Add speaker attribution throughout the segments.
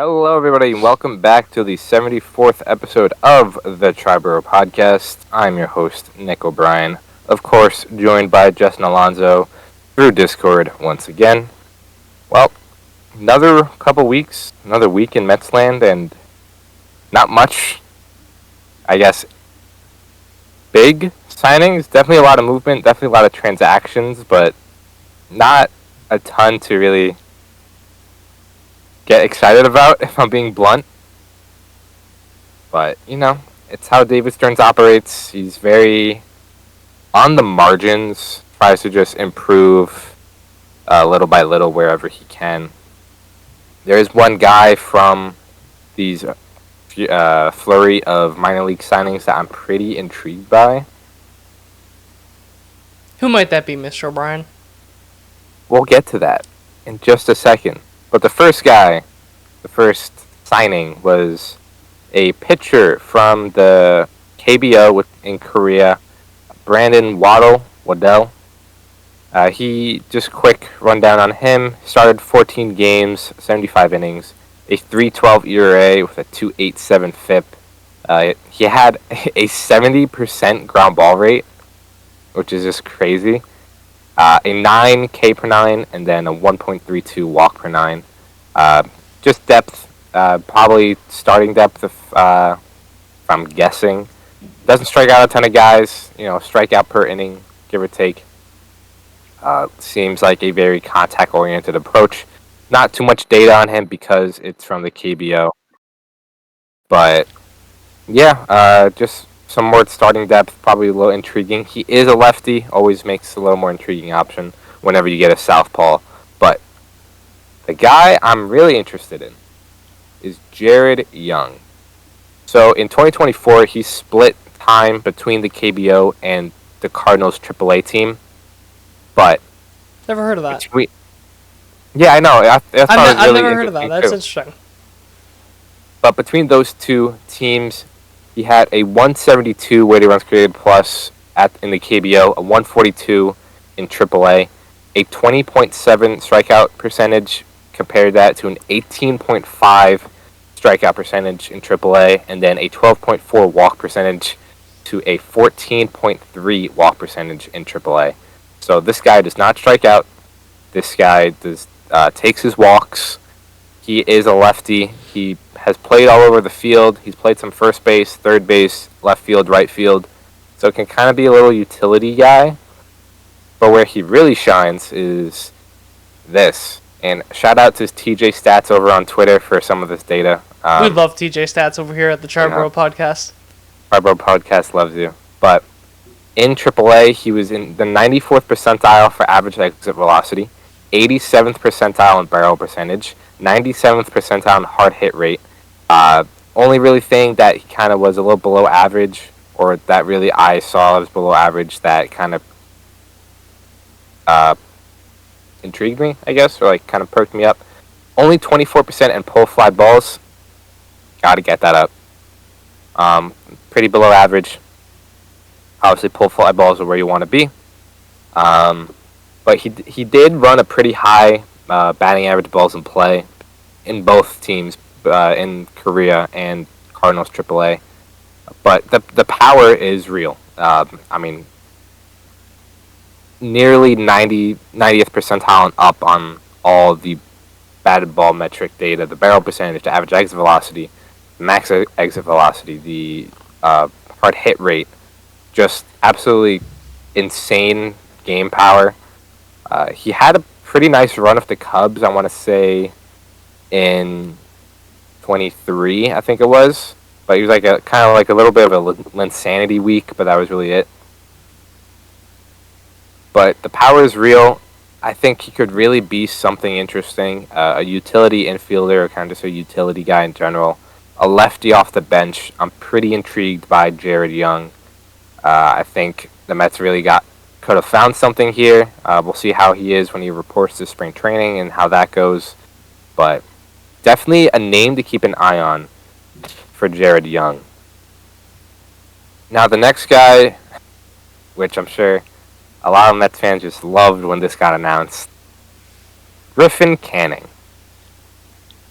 Speaker 1: Hello, everybody, and welcome back to the 74th episode of the Triboro Podcast. I'm your host, Nick O'Brien, of course, joined by Sean Alonso through Discord once again. Well, another couple weeks, another week in Metsland, and not much, I guess, big signings. Definitely a lot of movement, definitely a lot of transactions, but not a ton to really get excited about, if I'm being blunt. But, it's how David Stearns operates. He's very on the margins, tries to just improve little by little wherever he can. There is one guy from these flurry of minor league signings that I'm pretty intrigued by.
Speaker 2: Who might that be, Mr. O'Brien?
Speaker 1: We'll get to that in just a second. But the first signing was a pitcher from the KBO in Korea, Brandon Waddell. He, just quick rundown on him, started 14 games, 75 innings, a 3.12 ERA with a 2.87 FIP. He had a 70% ground ball rate, which is just crazy. A 9 K per 9, and then a 1.32 walk per 9. Just depth, probably starting depth if I'm guessing. Doesn't strike out a ton of guys, strikeout per inning, give or take. Seems like a very contact-oriented approach. Not too much data on him because it's from the KBO. But, yeah, just some more starting depth, probably a little intriguing. He is a lefty, always makes a little more intriguing option whenever you get a southpaw. But the guy I'm really interested in is Jared Young. So in 2024, he split time between the KBO and the Cardinals AAA team. But
Speaker 2: never heard of that.
Speaker 1: Yeah, I know.
Speaker 2: I've never heard of that. That's interesting.
Speaker 1: But between those two teams, he had a 172 weighted runs created plus in the KBO, a 142 in AAA, a 20.7 strikeout percentage. Compared that to an 18.5 strikeout percentage in AAA, and then a 12.4 walk percentage to a 14.3 walk percentage in AAA. So this guy does not strike out. This guy takes his walks. He is a lefty. He has played all over the field. He's played some first base, third base, left field, right field. So it can kind of be a little utility guy. But where he really shines is this. And shout out to TJ Stats over on Twitter for some of this data.
Speaker 2: We love TJ Stats over here at the Triboro Podcast.
Speaker 1: Triboro Podcast loves you. But in AAA, he was in the 94th percentile for average exit velocity, 87th percentile in barrel percentage, 97th percentile in hard hit rate. Only really thing that he kind of was a little below average, or that really I saw was below average, that kind of intrigued me, I guess, or kind of perked me up. Only 24% in pull fly balls. Gotta get that up. Pretty below average. Obviously, pull fly balls are where you want to be. But he did run a pretty high batting average balls in play in both teams, in Korea and Cardinals AAA. But the power is real. Nearly 90th percentile and up on all the batted ball metric data, the barrel percentage, the average exit velocity, max exit velocity, the hard hit rate. Just absolutely insane game power. He had a pretty nice run of the Cubs, I want to say, in 23, I think it was. But he was kind of like a little bit of a Linsanity week, but that was really it. But the power is real. I think he could really be something interesting. A utility infielder, or kind of just a utility guy in general. A lefty off the bench. I'm pretty intrigued by Jared Young. I think the Mets really could have found something here. We'll see how he is when he reports to spring training and how that goes. But definitely a name to keep an eye on for Jared Young. Now the next guy, which I'm sure a lot of Mets fans just loved when this got announced. Griffin Canning.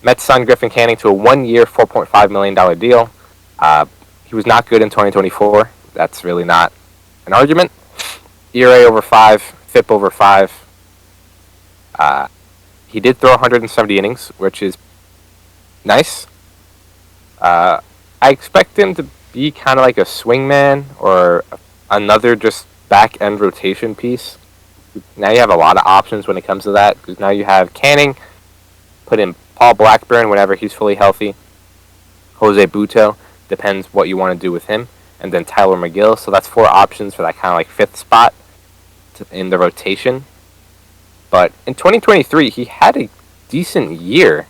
Speaker 1: Mets signed Griffin Canning to a 1-year, $4.5 million deal. He was not good in 2024. That's really not an argument. ERA over 5, FIP over 5. He did throw 170 innings, which is nice. I expect him to be kind of like a swingman or another just back-end rotation piece. Now you have a lot of options when it comes to that, because now you have Canning, put in Paul Blackburn whenever he's fully healthy, Jose Butto, depends what you want to do with him, and then Tyler McGill. So that's 4 options for that kind of like 5th spot in the rotation. But in 2023, he had a decent year.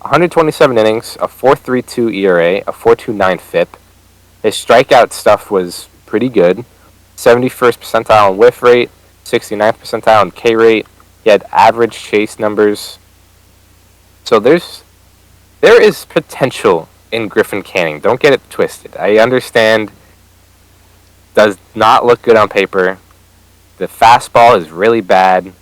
Speaker 1: 127 innings, a 4.32 ERA, a 4.29 FIP. His strikeout stuff was pretty good. 71st percentile in whiff rate, 69th percentile in K rate. He had average chase numbers. So there is potential in Griffin Canning. Don't get it twisted. I understand. Does not look good on paper. The fastball is really bad,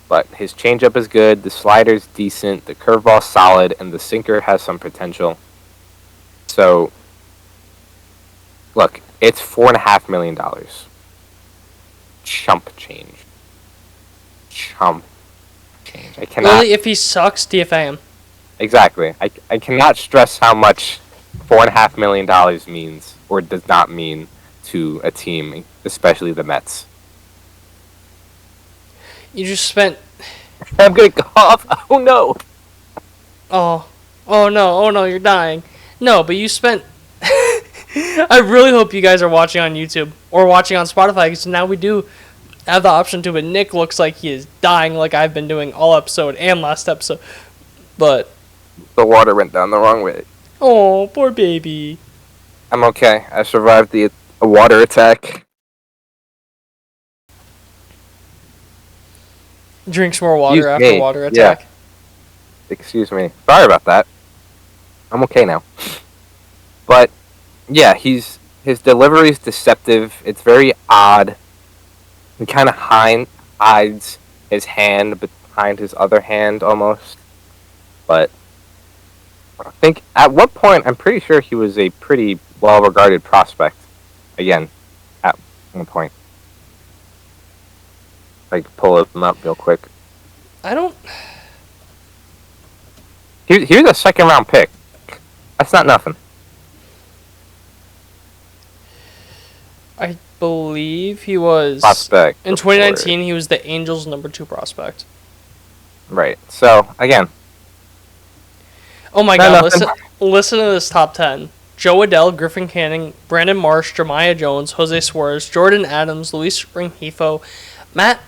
Speaker 1: but his changeup is good. The slider's decent. The curveball's solid, and the sinker has some potential. So, look, it's $4.5 million. Chump change. Chump change. I cannot.
Speaker 2: Really, if he sucks, DFA him.
Speaker 1: Exactly. I cannot stress how much $4.5 million means or does not mean to a team, especially the Mets.
Speaker 2: You just spent.
Speaker 1: I'm gonna cough. Oh no.
Speaker 2: Oh no, you're dying. No, but you spent. I really hope you guys are watching on YouTube or watching on Spotify, because now we do have the option to. But Nick looks like he is dying, like I've been doing all episode and last episode. But
Speaker 1: the water went down the wrong way.
Speaker 2: Oh, poor baby.
Speaker 1: I'm okay. I survived the water attack.
Speaker 2: Drinks more water after water attack.
Speaker 1: Yeah. Excuse me. Sorry about that. I'm okay now. But yeah, his delivery is deceptive. It's very odd. He kind of hides his hand behind his other hand almost. But I think at one point, I'm pretty sure he was a pretty well-regarded prospect. Again, at one point. Like, pull him up real quick.
Speaker 2: I don't...
Speaker 1: He was a second-round pick. That's not nothing.
Speaker 2: I believe he was...
Speaker 1: Prospect.
Speaker 2: In 2019, he was the Angels' number 2 prospect.
Speaker 1: Right. So, again...
Speaker 2: Oh my god, listen to this top 10. Joe Adell, Griffin Canning, Brandon Marsh, Jeremiah Jones, Jose Suarez, Jordan Adams, Luis Rengifo, Matt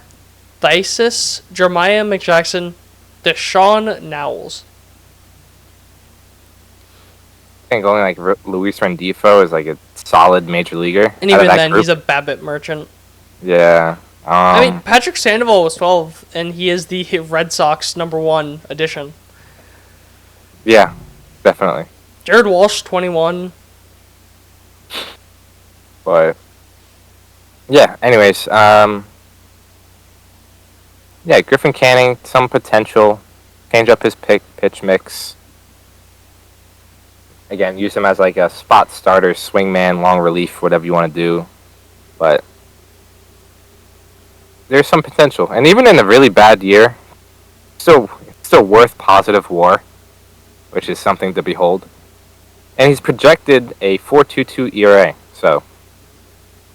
Speaker 2: Thaisis, Jeremiah McJackson, Deshaun Nowles.
Speaker 1: I think only like Luis Rengifo is like a solid major leaguer.
Speaker 2: And even then, he's a BABIP merchant.
Speaker 1: Yeah.
Speaker 2: I mean, Patrick Sandoval was 12, and he is the Red Sox number 1 addition.
Speaker 1: Yeah, definitely.
Speaker 2: Jared Walsh, 21.
Speaker 1: But yeah, anyways, yeah, Griffin Canning, some potential. Change up his pitch mix. Again, use him as like a spot starter, swingman, long relief, whatever you want to do. But there's some potential. And even in a really bad year, still worth positive WAR, which is something to behold. And he's projected a 4.22 ERA. So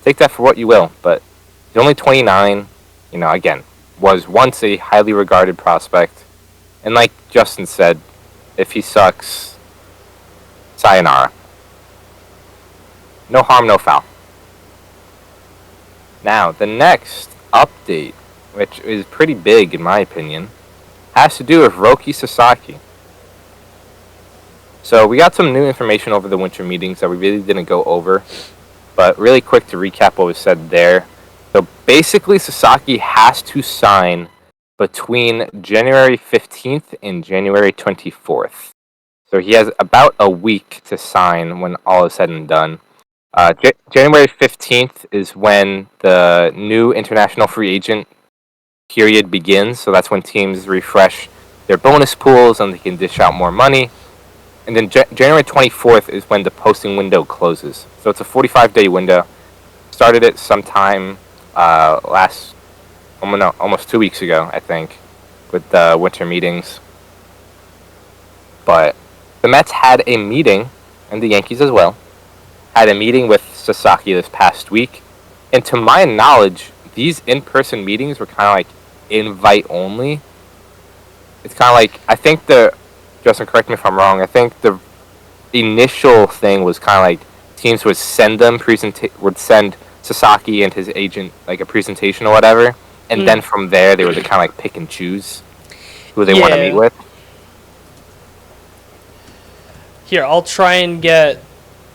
Speaker 1: take that for what you will. But he's only 29. You know, again, was once a highly regarded prospect. And like Justin said, if he sucks, sayonara. No harm, no foul. Now, the next update, which is pretty big in my opinion, has to do with Roki Sasaki. So we got some new information over the winter meetings that we really didn't go over. But really quick to recap what was said there. So basically, Sasaki has to sign between January 15th and January 24th. So he has about a week to sign when all is said and done. January 15th is when the new international free agent period begins. So that's when teams refresh their bonus pools and they can dish out more money. And then January 24th is when the posting window closes. So it's a 45-day window. Started it sometime almost 2 weeks ago, I think, with the winter meetings. But the Mets had a meeting, and the Yankees as well, had a meeting with Sasaki this past week. And to my knowledge, these in-person meetings were kind of like invite only. It's kind of like, I think Justin, correct me if I'm wrong, I think the initial thing was kind of like teams would send Sasaki and his agent like a presentation or whatever, and then from there they would kind of like pick and choose who they want to meet with.
Speaker 2: Here, I'll try and get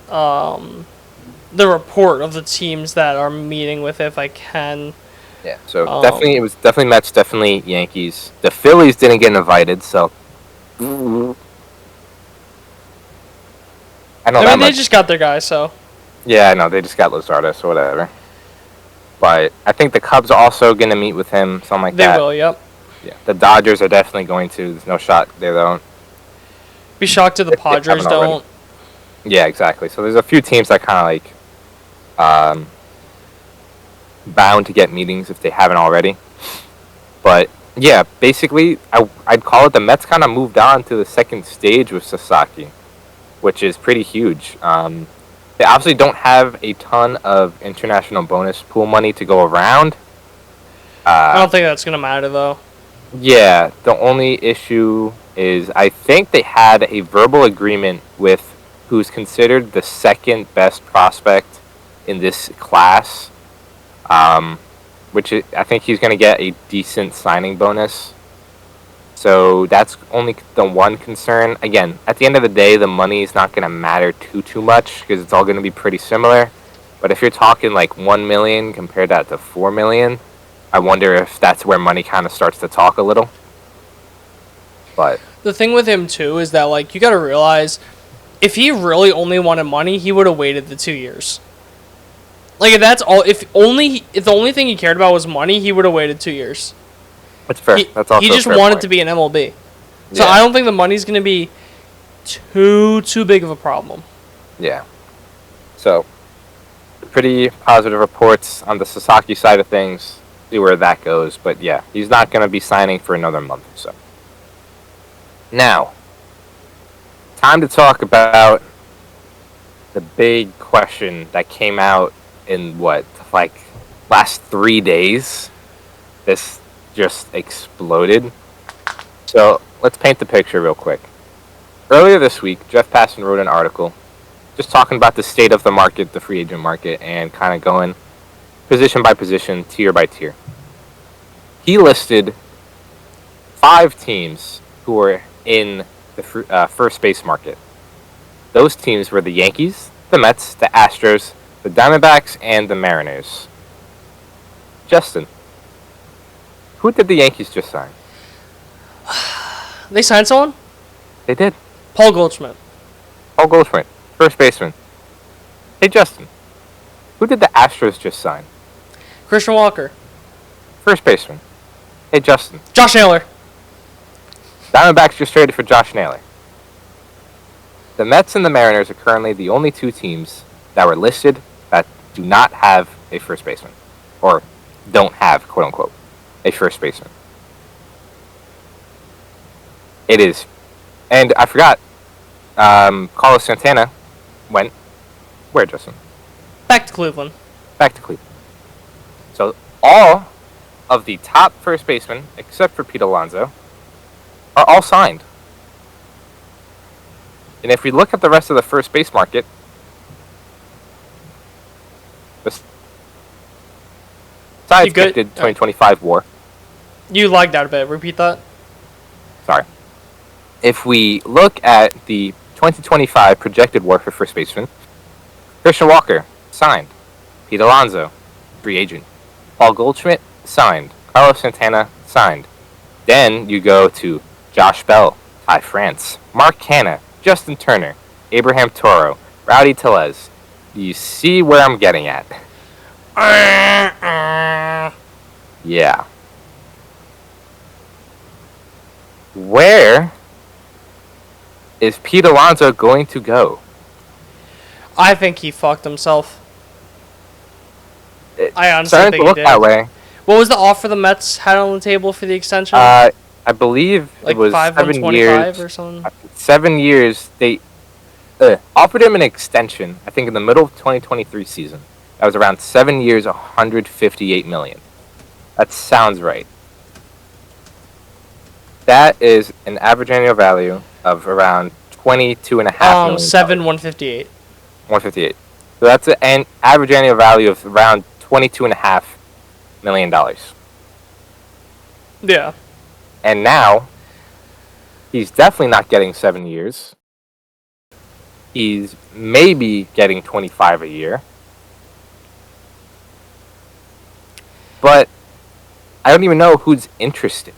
Speaker 2: the report of the teams that are meeting with if I can.
Speaker 1: Yeah, so it was definitely Mets, definitely Yankees. The Phillies didn't get invited, so I
Speaker 2: mean, they just got their guy, so.
Speaker 1: Yeah, I know, they just got Luzardo, so whatever. But I think the Cubs are also going to meet with him, something like that.
Speaker 2: They will, yep.
Speaker 1: Yeah, the Dodgers are definitely going to. There's no shot they don't.
Speaker 2: Be shocked if the Padres don't.
Speaker 1: Yeah, exactly. So there's a few teams that kind of like bound to get meetings if they haven't already. But yeah, basically, I'd call it the Mets kind of moved on to the second stage with Sasaki, which is pretty huge. They obviously don't have a ton of international bonus pool money to go around.
Speaker 2: I don't think that's going to matter, though.
Speaker 1: Yeah, the only issue is I think they had a verbal agreement with who's considered the second best prospect in this class, I think he's going to get a decent signing bonus. So that's only the one concern. Again, at the end of the day, the money is not going to matter too much because it's all going to be pretty similar. But if you're talking like $1 million compared that to $4 million, I wonder if that's where money kind of starts to talk a little. But
Speaker 2: the thing with him too is that like you got to realize if he really only wanted money, he would have waited the 2 years. Like if that's all, if the only thing he cared about was money, he would have waited 2 years.
Speaker 1: That's fair. That's also
Speaker 2: he just wanted to be an MLB. So I don't think the money's going to be too big of a problem.
Speaker 1: Yeah. So pretty positive reports on the Sasaki side of things. See where that goes, but yeah, he's not going to be signing for another month or so. Now, time to talk about the big question that came out in last 3 days. This just exploded. So let's paint the picture real quick. Earlier this week, Jeff Passan wrote an article just talking about the state of the market, the free agent market, and kind of going position by position, tier by tier. He listed 5 teams who were in the first base market. Those teams were the Yankees, the Mets, the Astros, the Diamondbacks, and the Mariners. Justin, who did the Yankees just sign?
Speaker 2: They signed someone?
Speaker 1: They did.
Speaker 2: Paul Goldschmidt,
Speaker 1: first baseman. Hey, Justin, who did the Astros just sign?
Speaker 2: Christian Walker,
Speaker 1: first baseman. Hey, Justin.
Speaker 2: Josh Naylor.
Speaker 1: Diamondbacks just traded for Josh Naylor. The Mets and the Mariners are currently the only 2 teams that were listed that do not have a first baseman. Or don't have, quote unquote, a first baseman. It is. And I forgot, Carlos Santana went where, Justin?
Speaker 2: Back to Cleveland.
Speaker 1: So all of the top first basemen, except for Pete Alonso, are all signed. And if we look at the rest of the first base market, besides gifted 2025 WAR.
Speaker 2: You lagged out a bit. Repeat that.
Speaker 1: Sorry. If we look at the 2025 projected WAR for first baseman, Christian Walker, signed. Pete Alonso, free agent. Paul Goldschmidt, signed. Carlos Santana, signed. Then you go to Josh Bell, Ty France, Mark Canha, Justin Turner, Abraham Toro, Rowdy Tellez. Do you see where I'm getting at? Yeah. Where is Pete Alonso going to go?
Speaker 2: I think he fucked himself. I honestly
Speaker 1: Starting
Speaker 2: think
Speaker 1: to look
Speaker 2: he did.
Speaker 1: that way.
Speaker 2: What was the offer the Mets had on the table for the extension?
Speaker 1: I believe
Speaker 2: like
Speaker 1: it was 7 years.
Speaker 2: or something?
Speaker 1: 7 years. They offered him an extension, I think, in the middle of 2023 season. That was around 7 years, $158 million. That sounds right. That is an average annual value of around $22.5 million.
Speaker 2: 158.
Speaker 1: 158. So that's an average annual value of around $22.5 million.
Speaker 2: Yeah.
Speaker 1: And now, he's definitely not getting 7 years. He's maybe getting 25 a year. But I don't even know who's interested.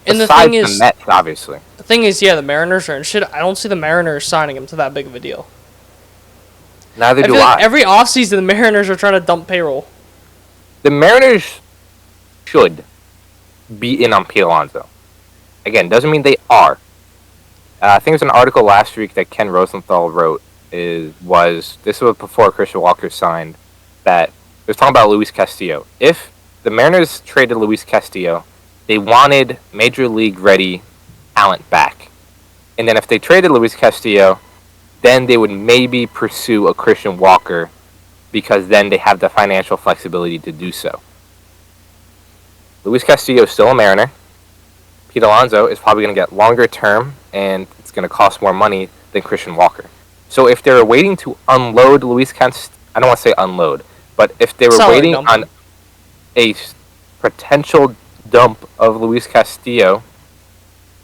Speaker 2: And
Speaker 1: Besides the Mets, obviously.
Speaker 2: The thing is, yeah, the Mariners are interested. I don't see the Mariners signing him to that big of a deal.
Speaker 1: Neither do
Speaker 2: feel
Speaker 1: I.
Speaker 2: like every offseason, the Mariners are trying to dump payroll.
Speaker 1: The Mariners should be in on Pete Alonso. Again, doesn't mean they are. I think there's an article last week that Ken Rosenthal wrote. This was before Christian Walker signed. That it was talking about Luis Castillo. If the Mariners traded Luis Castillo, they wanted major league ready talent back. And then if they traded Luis Castillo, then they would maybe pursue a Christian Walker because then they have the financial flexibility to do so. Luis Castillo is still a Mariner. Pete Alonso is probably going to get longer term, and it's going to cost more money than Christian Walker. So if they're waiting to unload Luis Castillo, I don't want to say unload, but if they were waiting on a potential dump of Luis Castillo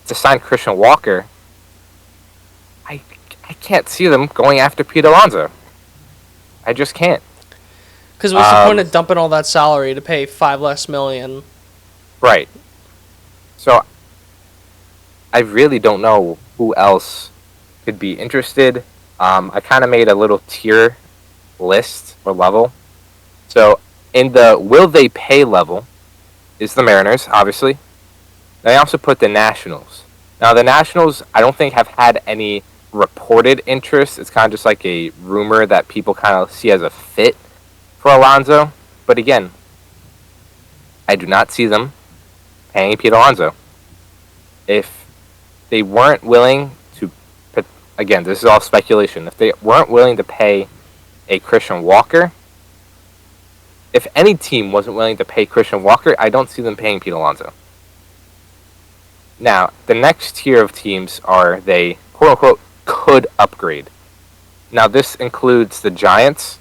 Speaker 1: to sign Christian Walker, I can't see them going after Pete Alonso. I just can't.
Speaker 2: Because what's the point of dumping all that salary to pay $5 million less?
Speaker 1: Right. So I really don't know who else could be interested. I kind of made a little tier list or level. So in the will they pay level is the Mariners, obviously. Then I also put the Nationals. Now the Nationals, I don't think have had any reported interest. It's kind of just like a rumor that people kind of see as a fit for Alonso. But again, I do not see them paying Pete Alonso. If they weren't willing to, again, this is all speculation. If they weren't willing to pay a Christian Walker, if any team wasn't willing to pay Christian Walker, I don't see them paying Pete Alonso. Now, the next tier of teams are they, quote-unquote, could upgrade. Now, this includes the Giants,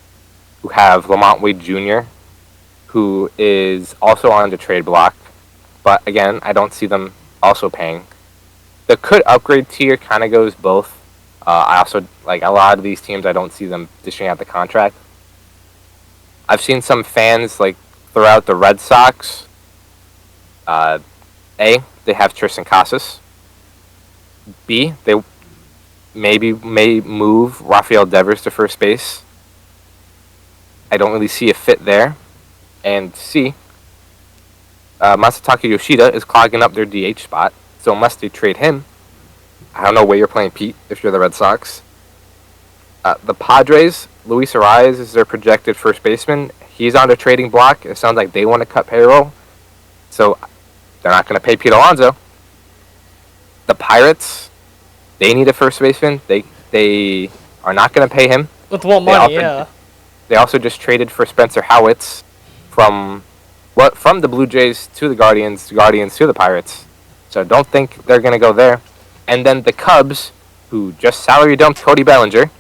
Speaker 1: who have Lamont Wade Jr., who is also on the trade block. But, again, I don't see them also paying. The could upgrade tier kind of goes both. I also, like, a lot of these teams, I don't see them dishing out the contract. I've seen some fans, like, throw out the Red Sox. A, they have Tristan Casas. B, they may move Rafael Devers to first base. I don't really see a fit there. And C, Masataka Yoshida is clogging up their DH spot. So unless they trade him, I don't know where you're playing Pete if you're the Red Sox. The Padres, Luis Arias is their projected first baseman. He's on the trading block. It sounds like they want to cut payroll. So they're not going to pay Pete Alonso. The Pirates, they need a first baseman. They are not going to pay him.
Speaker 2: With what money, yeah.
Speaker 1: They also just traded for Spencer Howitz from the Blue Jays to the Guardians to the Pirates. So don't think they're going to go there. And then the Cubs, who just salary dumped Cody Bellinger.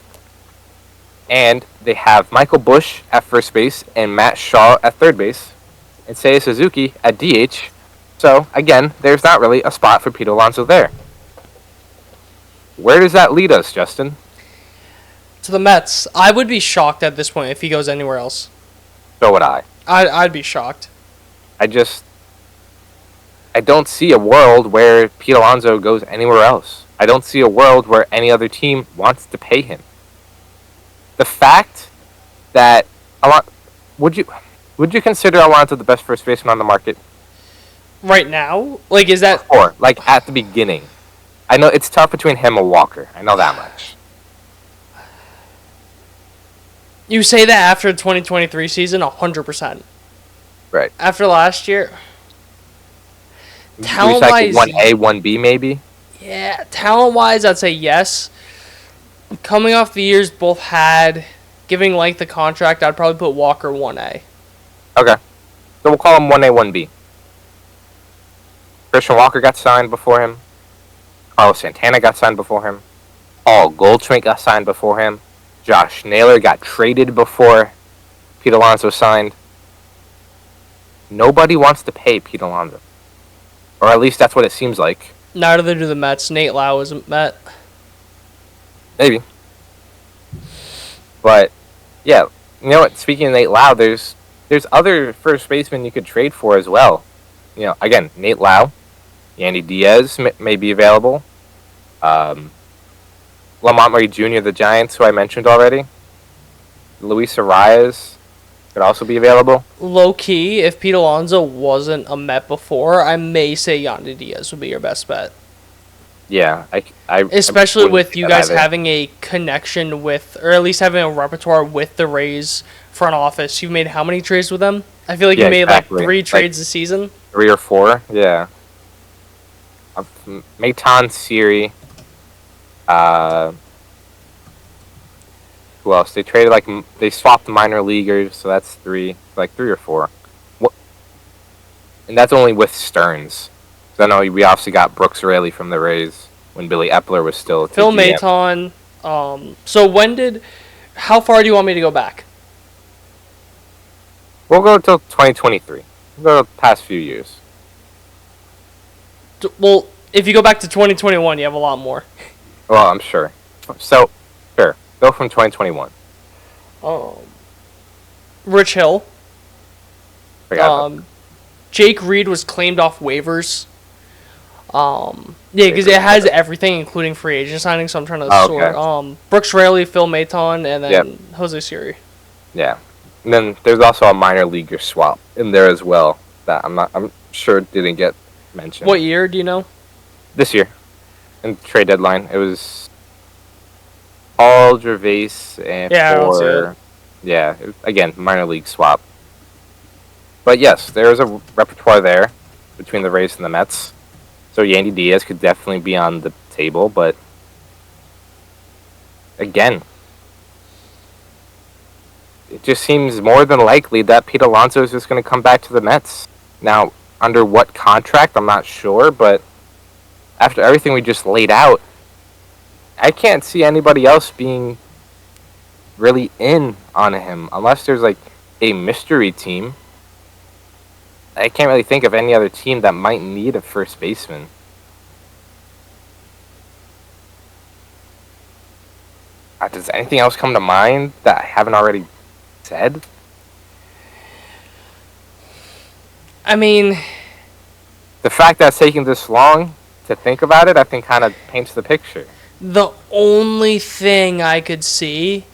Speaker 1: And they have Michael Busch at first base and Matt Shaw at third base. And Seiya Suzuki at DH. So, again, there's not really a spot for Pete Alonso there. Where does that lead us, Justin?
Speaker 2: To the Mets. I would be shocked at this point if he goes anywhere else.
Speaker 1: So would I.
Speaker 2: I'd be shocked.
Speaker 1: I don't see a world where Pete Alonso goes anywhere else. I don't see a world where any other team wants to pay him. The fact that would you consider Alonso the best first baseman on the market?
Speaker 2: Right now? Like, is that...
Speaker 1: Or, like, at the beginning. I know it's tough between him and Walker. I know that much.
Speaker 2: You say that after the 2023 season, 100%.
Speaker 1: Right.
Speaker 2: After last year...
Speaker 1: Talent-wise... 1A, 1B, maybe?
Speaker 2: Yeah, talent-wise, I'd say yes. Coming off the years both had, giving length the contract, I'd probably put Walker 1A.
Speaker 1: Okay. So we'll call him 1A, 1B. Christian Walker got signed before him. Carlos Santana got signed before him. Paul Goldschmidt got signed before him. Josh Naylor got traded before Pete Alonso signed. Nobody wants to pay Pete Alonso. Or at least that's what it seems like.
Speaker 2: Neither do the Mets. Nate Lau isn't Met.
Speaker 1: Maybe. But, yeah. You know what? Speaking of Nate Lau, there's other first basemen you could trade for as well. You know, again, Nate Lau. Yandy Diaz may be available. Lamont Murray Jr., the Giants, who I mentioned already. Luis Arias could also be available.
Speaker 2: Low-key, if Pete Alonso wasn't a Met before, I may say Yandy Diaz would be your best bet.
Speaker 1: Yeah.
Speaker 2: Especially with you guys
Speaker 1: either.
Speaker 2: having a connection with, or at least having a repertoire with the Rays front office. You've made how many trades with them? I feel like you made
Speaker 1: exactly.
Speaker 2: like 3 trades this season.
Speaker 1: 3 or 4, yeah. Maton Siri. Who else? They traded they swapped minor leaguers, so that's 3, like 3 or 4. And that's only with Stearns. So I know we obviously got Brooks Raley from the Rays when Billy Epler was still
Speaker 2: Phil
Speaker 1: GM.
Speaker 2: Maton. So how far do you want me to go back?
Speaker 1: We'll go until 2023. We'll go the past few years.
Speaker 2: Well, if you go back to 2021, you have a lot more.
Speaker 1: Well, I'm sure. So, sure. Go from 2021.
Speaker 2: Rich Hill.
Speaker 1: Forgot about that.
Speaker 2: Jake Reed was claimed off waivers. Yeah, because it has everything, including free agent signings, so I'm trying to sort. Brooks Raley, Phil Maton, and then Jose Siri.
Speaker 1: Yeah. And then there's also a minor leaguer swap in there as well that I'm sure didn't get mentioned.
Speaker 2: What year, do you know?
Speaker 1: This year. In trade deadline. It was Paul Gervais and again, minor league swap. But yes, there is a repertoire there between the Rays and the Mets. So Yandy Diaz could definitely be on the table, but again, it just seems more than likely that Pete Alonso is just going to come back to the Mets. Now, under what contract, I'm not sure, but after everything we just laid out, I can't see anybody else being really in on him unless there's like a mystery team. I can't really think of any other team that might need a first baseman. Does anything else come to mind that I haven't already said?
Speaker 2: I mean,
Speaker 1: the fact that it's taking this long to think about it, I think kind of paints the picture.
Speaker 2: The only thing I could see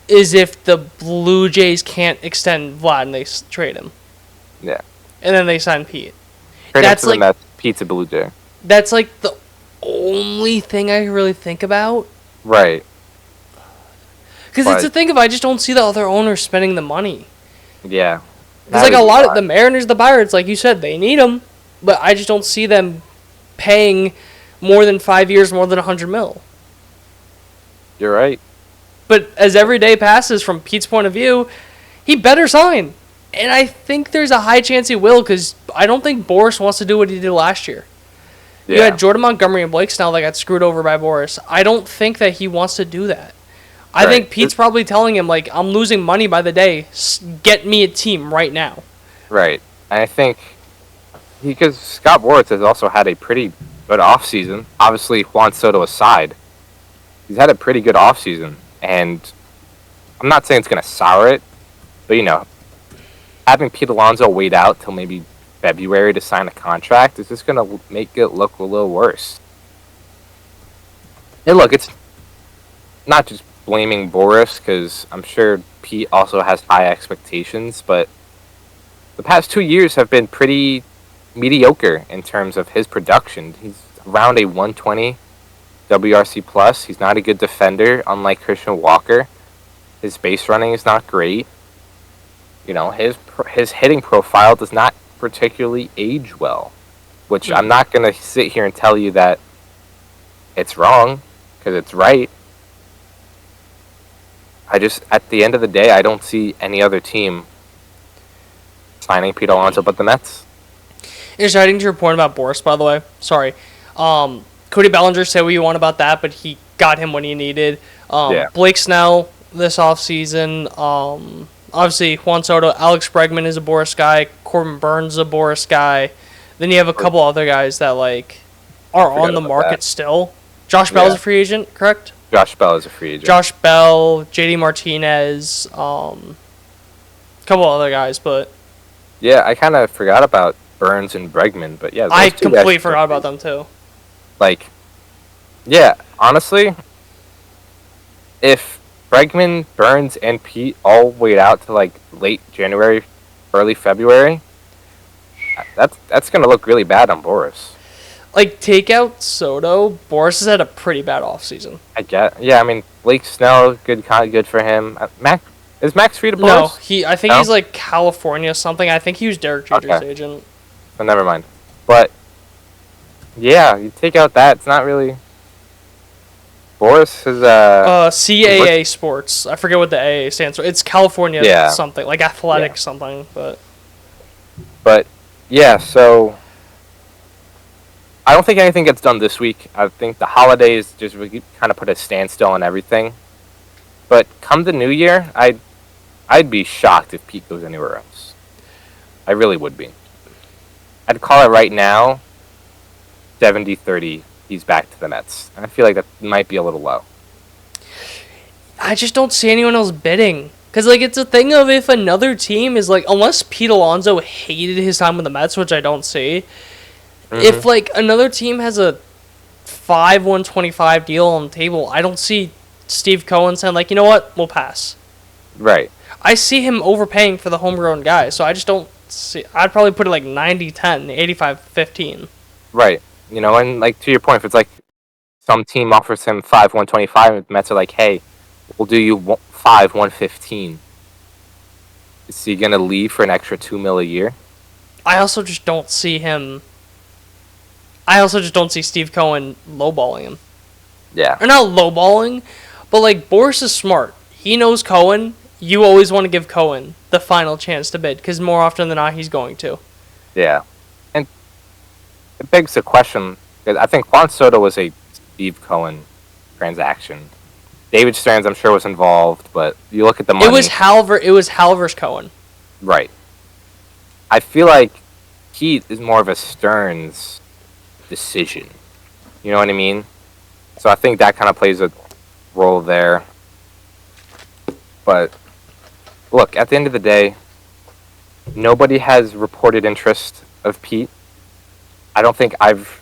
Speaker 2: is if the Blue Jays can't extend Vlad and they trade him.
Speaker 1: Yeah.
Speaker 2: And then they sign Pete.
Speaker 1: That's like Mets, Pete's a Blue Jay.
Speaker 2: That's like the only thing I really think about.
Speaker 1: Right.
Speaker 2: Because it's the thing of I just don't see the other owners spending the money.
Speaker 1: Yeah.
Speaker 2: It's like a lot of the Mariners, the Pirates, like you said, they need them, but I just don't see them paying more than 5 years, more than $100 million.
Speaker 1: You're right.
Speaker 2: But as every day passes, from Pete's point of view, he better sign. And I think there's a high chance he will, because I don't think Boris wants to do what he did last year. Yeah. You had Jordan Montgomery and Blake Snell that got screwed over by Boris. I don't think that he wants to do that. I think Pete's probably telling him, like, I'm losing money by the day. Get me a team right now.
Speaker 1: Right. And I think because Scott Boras has also had a pretty good offseason. Obviously, Juan Soto aside. He's had a pretty good offseason. And I'm not saying it's going to sour it. But, having Pete Alonso wait out till maybe February to sign a contract is just going to make it look a little worse. And look, it's not just blaming Boris, because I'm sure Pete also has high expectations, but the past 2 years have been pretty mediocre in terms of his production. He's around a 120 WRC plus. He's not a good defender, unlike Christian Walker. His base running is not great. You know, his hitting profile does not particularly age well, which I'm not going to sit here and tell you that it's wrong, because it's right. I just, at the end of the day, I don't see any other team signing Pete Alonso but the Mets.
Speaker 2: Just adding to your point about Boris, by the way. Sorry. Cody Bellinger said what you want about that, but he got him when he needed. Blake Snell this offseason. Obviously, Juan Soto, Alex Bregman is a Boris guy. Corbin Burns is a Boris guy. Then you have a couple other guys that are on the market still. Josh Bell is a free agent, correct?
Speaker 1: Josh Bell is a free agent.
Speaker 2: Josh Bell, JD Martinez, a couple other guys, but...
Speaker 1: Yeah, I kind of forgot about Burns and Bregman, but yeah.
Speaker 2: I completely forgot about them, too.
Speaker 1: Honestly, if Bregman, Burns, and Pete all wait out to, late January, early February, that's going to look really bad on Boris.
Speaker 2: Take out Soto, Boris has had a pretty bad offseason.
Speaker 1: Blake Snell, good for him. Is Max Fried a Boris?
Speaker 2: No, I think he's California something. I think he was Derek Jeter's agent.
Speaker 1: So never mind. But yeah, you take out that, it's not really. Boris is
Speaker 2: CAA Sports. I forget what the AA stands for. It's California something, athletic something, but
Speaker 1: yeah, so I don't think anything gets done this week. I think the holidays just really kind of put a standstill on everything. But come the new year, I'd be shocked if Pete goes anywhere else. I really would be. I'd call it right now 70-30. He's back to the Mets. And I feel like that might be a little low.
Speaker 2: I just don't see anyone else bidding. Because, it's a thing of if another team is, unless Pete Alonso hated his time with the Mets, which I don't see, if, another team has a 125 deal on the table, I don't see Steve Cohen saying, you know what, we'll pass.
Speaker 1: Right.
Speaker 2: I see him overpaying for the homegrown guy, so I just don't see... I'd probably put it 90-10, 85-15.
Speaker 1: Right. You know, and, to your point, if it's, some team offers him 125, and the Mets are hey, we'll do you 115. Is he going to leave for an extra $2 million a year?
Speaker 2: I also just don't see him... I also just don't see Steve Cohen lowballing him.
Speaker 1: Yeah.
Speaker 2: Or not lowballing, but, Boris is smart. He knows Cohen. You always want to give Cohen the final chance to bid, because more often than not, he's going to.
Speaker 1: Yeah. And it begs the question, because I think Juan Soto was a Steve Cohen transaction. David Stearns, I'm sure, was involved, but you look at the money.
Speaker 2: It was Halver's Cohen.
Speaker 1: Right. I feel like Pete is more of a Stearns decision. You know what I mean? So I think that kind of plays a role there. But look, at the end of the day, nobody has reported interest of Pete. I don't think I've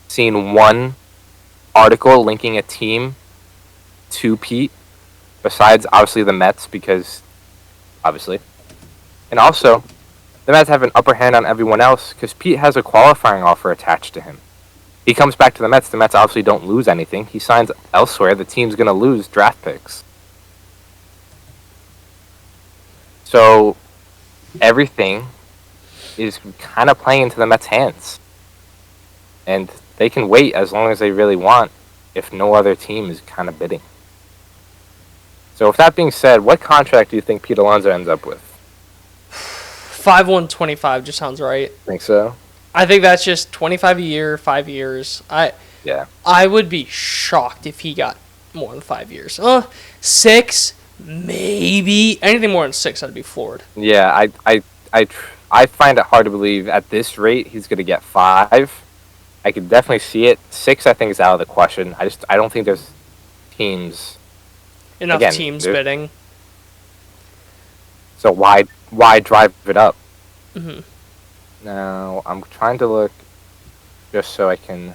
Speaker 1: seen one article linking a team to Pete, besides obviously the Mets, because obviously. And also, the Mets have an upper hand on everyone else because Pete has a qualifying offer attached to him. He comes back to the Mets obviously don't lose anything. He signs elsewhere, the team's going to lose draft picks. So, everything is kind of playing into the Mets' hands. And they can wait as long as they really want if no other team is kind of bidding. So, with that being said, what contract do you think Pete Alonso ends up with?
Speaker 2: 125 just sounds right.
Speaker 1: Think so?
Speaker 2: I think that's just 25 a year, 5 years. I would be shocked if he got more than 5 years. 6, maybe. Anything more than 6, I'd be floored.
Speaker 1: Yeah, I find it hard to believe at this rate he's going to get 5. I could definitely see it. 6, I think, is out of the question. I don't think there's enough teams bidding. So why drive it up?
Speaker 2: Mm-hmm.
Speaker 1: Now, I'm trying to look just so I can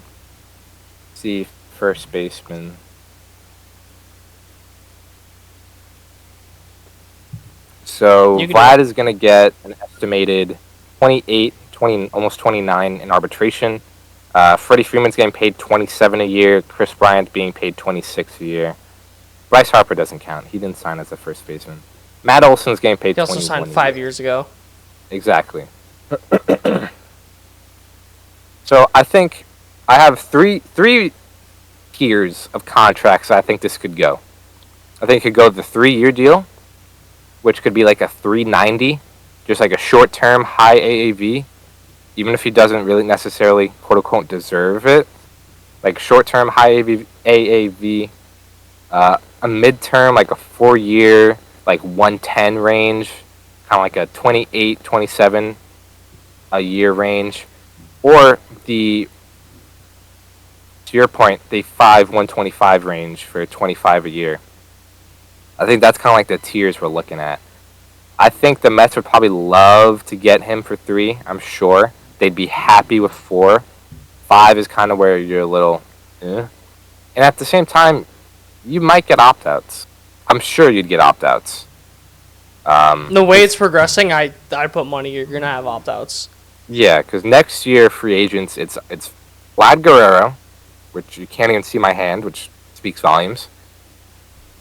Speaker 1: see first baseman. So Vlad is going to get an estimated 28, almost 29 in arbitration. Freddie Freeman's getting paid $27 a year. Chris Bryant being paid $26 a year. Bryce Harper doesn't count. He didn't sign as a first baseman. Matt Olson's getting paid $21
Speaker 2: He also signed 5 years ago.
Speaker 1: Exactly. So I think I have three tiers of contracts I think this could go. I think it could go the 3-year deal, which could be like a $390, just like a short-term high AAV, even if he doesn't really necessarily quote-unquote deserve it. Like short-term high AAV, a mid-term like a 4-year, like 110 range, kind of like a 28, 27 a year range, or to your point, the 125 range for 25 a year. I think that's kind of like the tiers we're looking at. I think the Mets would probably love to get him for 3. I'm sure they'd be happy with 4. 5 is kind of where you're a little, and at the same time, you might get opt-outs. I'm sure you'd get opt-outs.
Speaker 2: The way it's progressing, I put money you're gonna have opt-outs.
Speaker 1: Yeah, because next year free agents, it's Vlad Guerrero, which you can't even see my hand, which speaks volumes.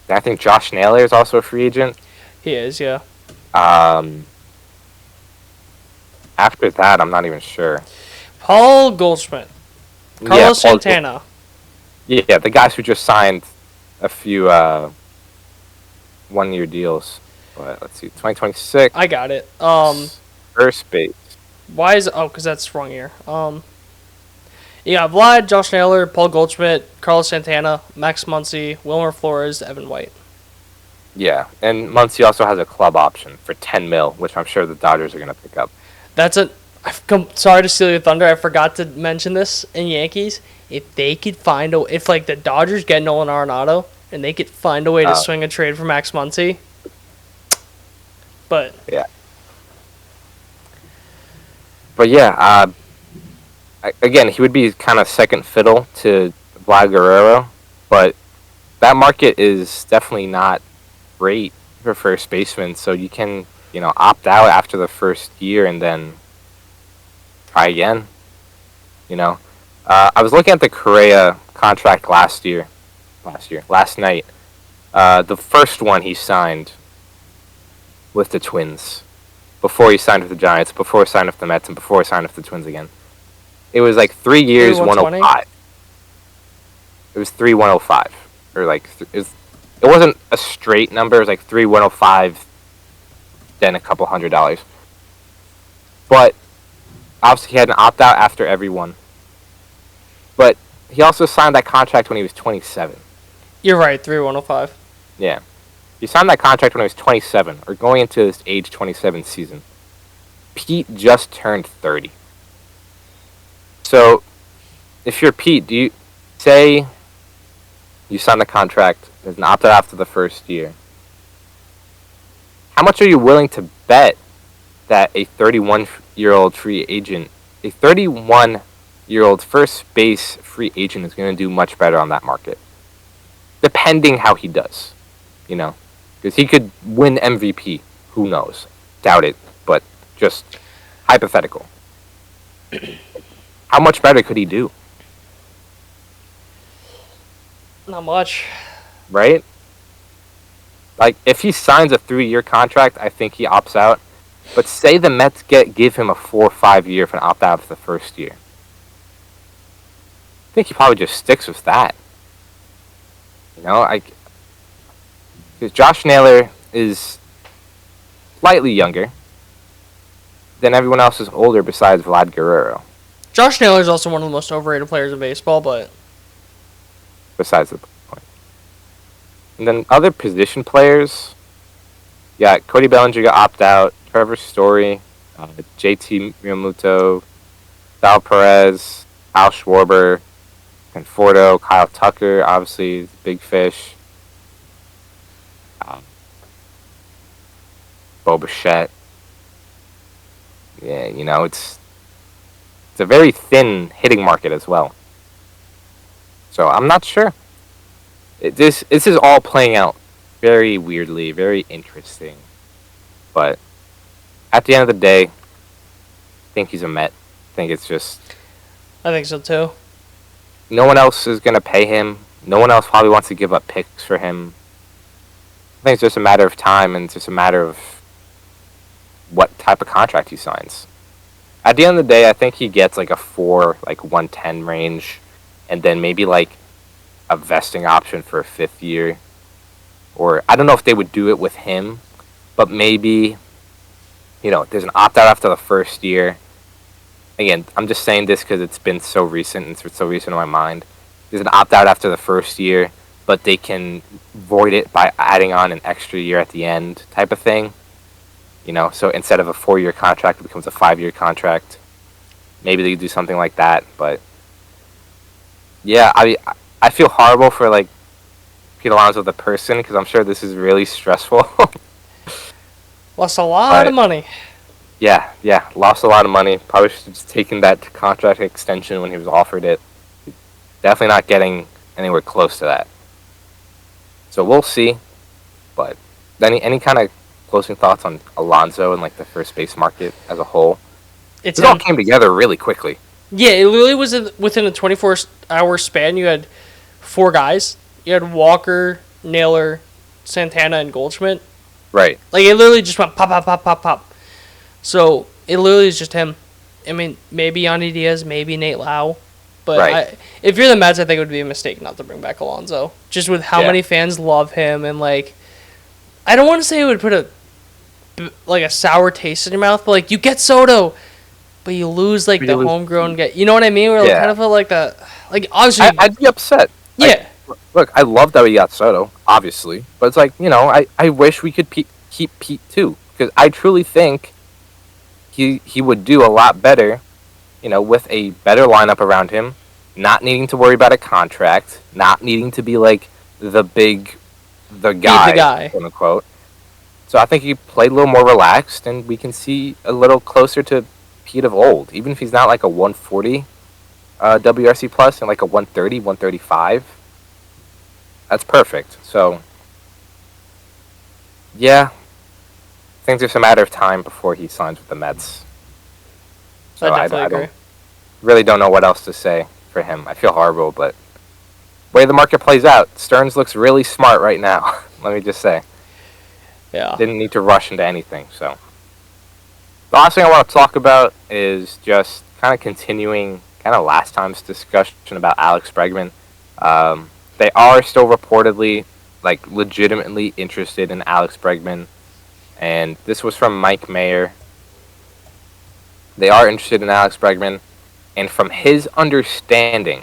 Speaker 1: I think Josh Naylor is also a free agent.
Speaker 2: He is, yeah.
Speaker 1: After that, I'm not even sure.
Speaker 2: Paul Goldschmidt, Carlos Santana.
Speaker 1: Yeah, the guys who just signed a few 1-year deals. But let's see, 2026.
Speaker 2: I got it.
Speaker 1: First base.
Speaker 2: Why is because that's wrong year. Yeah, Vlad, Josh Naylor, Paul Goldschmidt, Carlos Santana, Max Muncy, Wilmer Flores, Evan White.
Speaker 1: Yeah, and Muncy also has a club option for $10 million, which I'm sure the Dodgers are going to pick up.
Speaker 2: Sorry to steal your thunder. I forgot to mention this in Yankees. If they could find if like the Dodgers get Nolan Arenado and they could find a way to swing a trade for Max Muncy. But
Speaker 1: yeah. But yeah, again, he would be kind of second fiddle to Vlad Guerrero, but that market is definitely not great for first baseman, so you can, opt out after the first year and then try again. I was looking at the Correa contract last night. The first one he signed with the Twins, before he signed with the Giants, before he signed with the Mets, and before he signed with the Twins again. It was like 3 years, 105. It was 3,105, or like it wasn't a straight number. It was like 3,105, then a couple $100. But obviously, he had an opt out after every one. But he also signed that contract when he was 27.
Speaker 2: You're right, 3,105.
Speaker 1: Yeah, he signed that contract when he was 27, or going into this age 27 season. Pete just turned 30. So, if you're Pete, do you say you sign the contract, there's an opt-out after the first year? How much are you willing to bet that a 31-year-old free agent, a 31-year-old first base free agent is going to do much better on that market? Depending how he does, because he could win MVP. Who knows? Doubt it, but just hypothetical. How much better could he do?
Speaker 2: Not much.
Speaker 1: Right? Like, if he signs a 3-year contract, I think he opts out. But say the Mets give him a 4 or 5 year for an opt-out for the first year. I think he probably just sticks with that. Because Josh Naylor is slightly younger. Then everyone else is older besides Vlad Guerrero.
Speaker 2: Josh Naylor is also one of the most overrated players in baseball, but
Speaker 1: besides the point. And then other position players, Cody Bellinger got opt out, Trevor Story, JT Realmuto, Sal Perez, Al Schwarber, Conforto, Kyle Tucker, obviously big fish. Bo Bichette. Yeah, it's a very thin hitting market as well. So I'm not sure. This is all playing out very weirdly, very interesting. But at the end of the day, think he's a Met. I think it's just
Speaker 2: I think so too.
Speaker 1: no one else is going to pay him. No one else probably wants to give up picks for him. I think it's just a matter of time, and it's just a matter of what type of contract he signs. At the end of the day, I think he gets like a 110 range, and then maybe like a vesting option for a 5th year. Or I don't know if they would do it with him, but maybe, there's an opt-out after the first year. Again, I'm just saying this because it's been so recent, and it's so recent in my mind. There's an opt-out after the first year, but they can void it by adding on an extra year at the end type of thing. So instead of a 4-year contract, it becomes a 5-year contract. Maybe they could do something like that, but yeah, I feel horrible for like Pete Alonso the person, because I'm sure this is really stressful.
Speaker 2: Lost a lot of money.
Speaker 1: Yeah, lost a lot of money. Probably should have just taken that contract extension when he was offered it. Definitely not getting anywhere close to that. So we'll see. But any kind of closing thoughts on Alonso and like the first base market as a whole? It all came together really quickly.
Speaker 2: Yeah, it literally was within a 24-hour span. You had 4 guys. You had Walker, Naylor, Santana, and Goldschmidt.
Speaker 1: Right.
Speaker 2: Like, it literally just went pop, pop, pop, pop, pop. So, it literally is just him. I mean, maybe Yandy Diaz, maybe Nate Lau. But
Speaker 1: right.
Speaker 2: If you're the Mets, I think it would be a mistake not to bring back Alonso. Just with how many fans love him. And, like, I don't want to say it would put a sour taste in your mouth. But, like, you get Soto, but you lose, like, the homegrown guy. You know what I mean? Where, like, kind of feel like that. Like, obviously.
Speaker 1: I'd be upset.
Speaker 2: Yeah.
Speaker 1: Look, I love that we got Soto, obviously. But it's like, I wish we could keep Pete, too. Because I truly think he would do a lot better, with a better lineup around him, not needing to worry about a contract, not needing to be, like, the guy, quote unquote. So I think he played a little more relaxed, and we can see a little closer to Pete of old. Even if he's not like a 140 WRC plus and like a 130, 135. That's perfect. So, yeah, I think it's a matter of time before he signs with the Mets. So I really don't know what else to say for him. I feel horrible, but the way the market plays out, Stearns looks really smart right now. Let me just say.
Speaker 2: Yeah.
Speaker 1: Didn't need to rush into anything. So the last thing I want to talk about is just kind of continuing kind of last time's discussion about Alex Bregman. They are still reportedly, like, legitimately interested in Alex Bregman. And this was from Mike Mayer. They are interested in Alex Bregman. And from his understanding,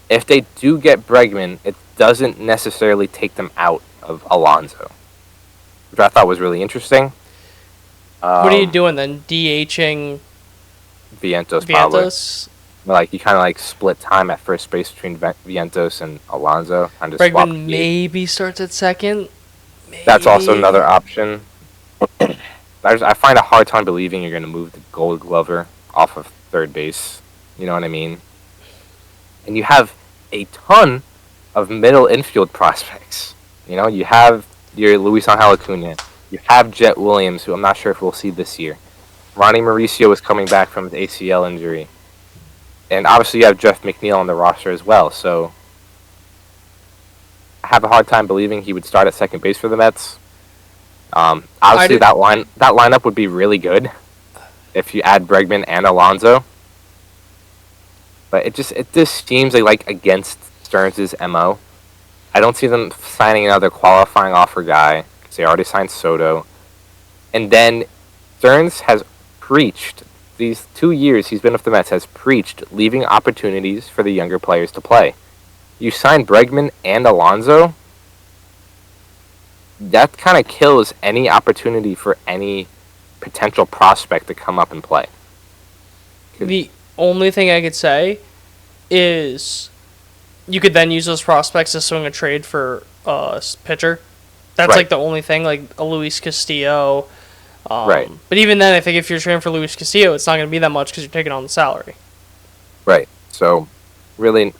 Speaker 1: if they do get Bregman, it doesn't necessarily take them out of Alonso, which I thought was really interesting.
Speaker 2: What are you doing then? DHing
Speaker 1: Vientos? Probably. Like, you kind of like split time at first base between Vientos and Alonso.
Speaker 2: Bregman maybe starts at second. Maybe.
Speaker 1: That's also another option. I find a hard time believing you're going to move the Gold Glover off of third base. You know what I mean? And you have a ton of middle infield prospects. You have your Luis Angel Acuna. You have Jet Williams, who I'm not sure if we'll see this year. Ronnie Mauricio is coming back from his ACL injury. And obviously you have Jeff McNeil on the roster as well. So I have a hard time believing he would start at second base for the Mets. Obviously that lineup would be really good if you add Bregman and Alonso. But it just seems like against Stearns' MO. I don't see them signing another qualifying offer guy, because they already signed Soto. And then Stearns has preached, these 2 years he's been with the Mets, has preached leaving opportunities for the younger players to play. You sign Bregman and Alonso, that kind of kills any opportunity for any potential prospect to come up and play.
Speaker 2: The only thing I could say is you could then use those prospects to swing a trade for a pitcher. That's like the only thing, like a Luis Castillo.
Speaker 1: Right.
Speaker 2: But even then, I think if you're trading for Luis Castillo, it's not going to be that much because you're taking on the salary.
Speaker 1: Right. So, really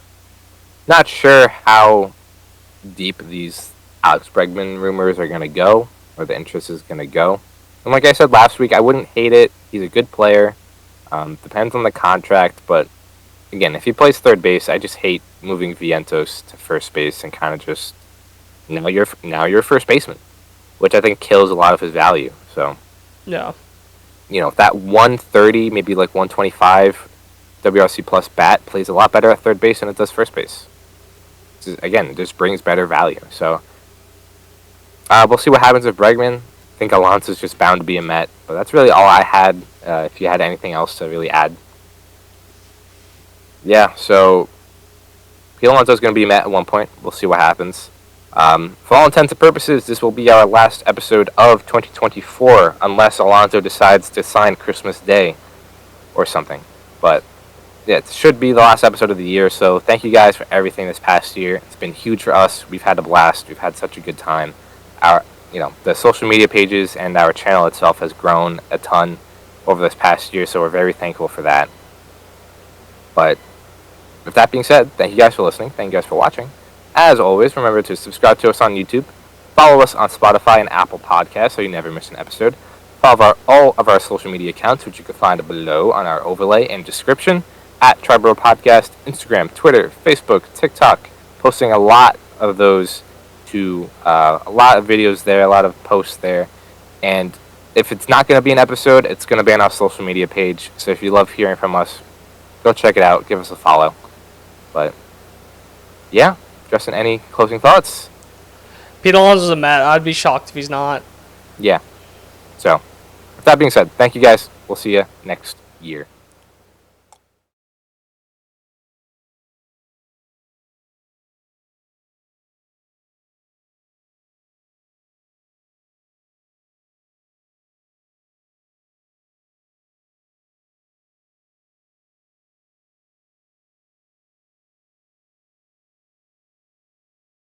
Speaker 1: not sure how deep these Alex Bregman rumors are going to go, or the interest is going to go. And like I said last week, I wouldn't hate it. He's a good player. Depends on the contract, but again, if he plays third base, I just hate moving Vientos to first base and kind of just now you're a first baseman, which I think kills a lot of his value. So
Speaker 2: Yeah.
Speaker 1: That 130, maybe like 125 WRC plus bat plays a lot better at third base than it does first base. Again, it just brings better value. So we'll see what happens with Bregman. I think Alonso's just bound to be a Met, but that's really all I had. If you had anything else to really add. Yeah, so Pete Alonso's going to be a Met at one point. We'll see what happens. For all intents and purposes, this will be our last episode of 2024, unless Alonso decides to sign Christmas Day or something. But yeah, it should be the last episode of the year, so thank you guys for everything this past year. It's been huge for us. We've had a blast. We've had such a good time. The social media pages and our channel itself has grown a ton over this past year, so we're very thankful for that. But with that being said, thank you guys for listening. Thank you guys for watching. As always, remember to subscribe to us on YouTube, follow us on Spotify and Apple Podcasts so you never miss an episode. Follow all of our social media accounts, which you can find below on our overlay and description, at Triboro Podcast, Instagram, Twitter, Facebook, TikTok, posting a lot of those to a lot of videos there, a lot of posts there. And if it's not going to be an episode, it's going to be on our social media page. So if you love hearing from us, go check it out. Give us a follow. But yeah, Justin, any closing thoughts?
Speaker 2: Pete Alonso's a Met. I'd be shocked if he's not.
Speaker 1: Yeah. So with that being said, thank you guys. We'll see you next year.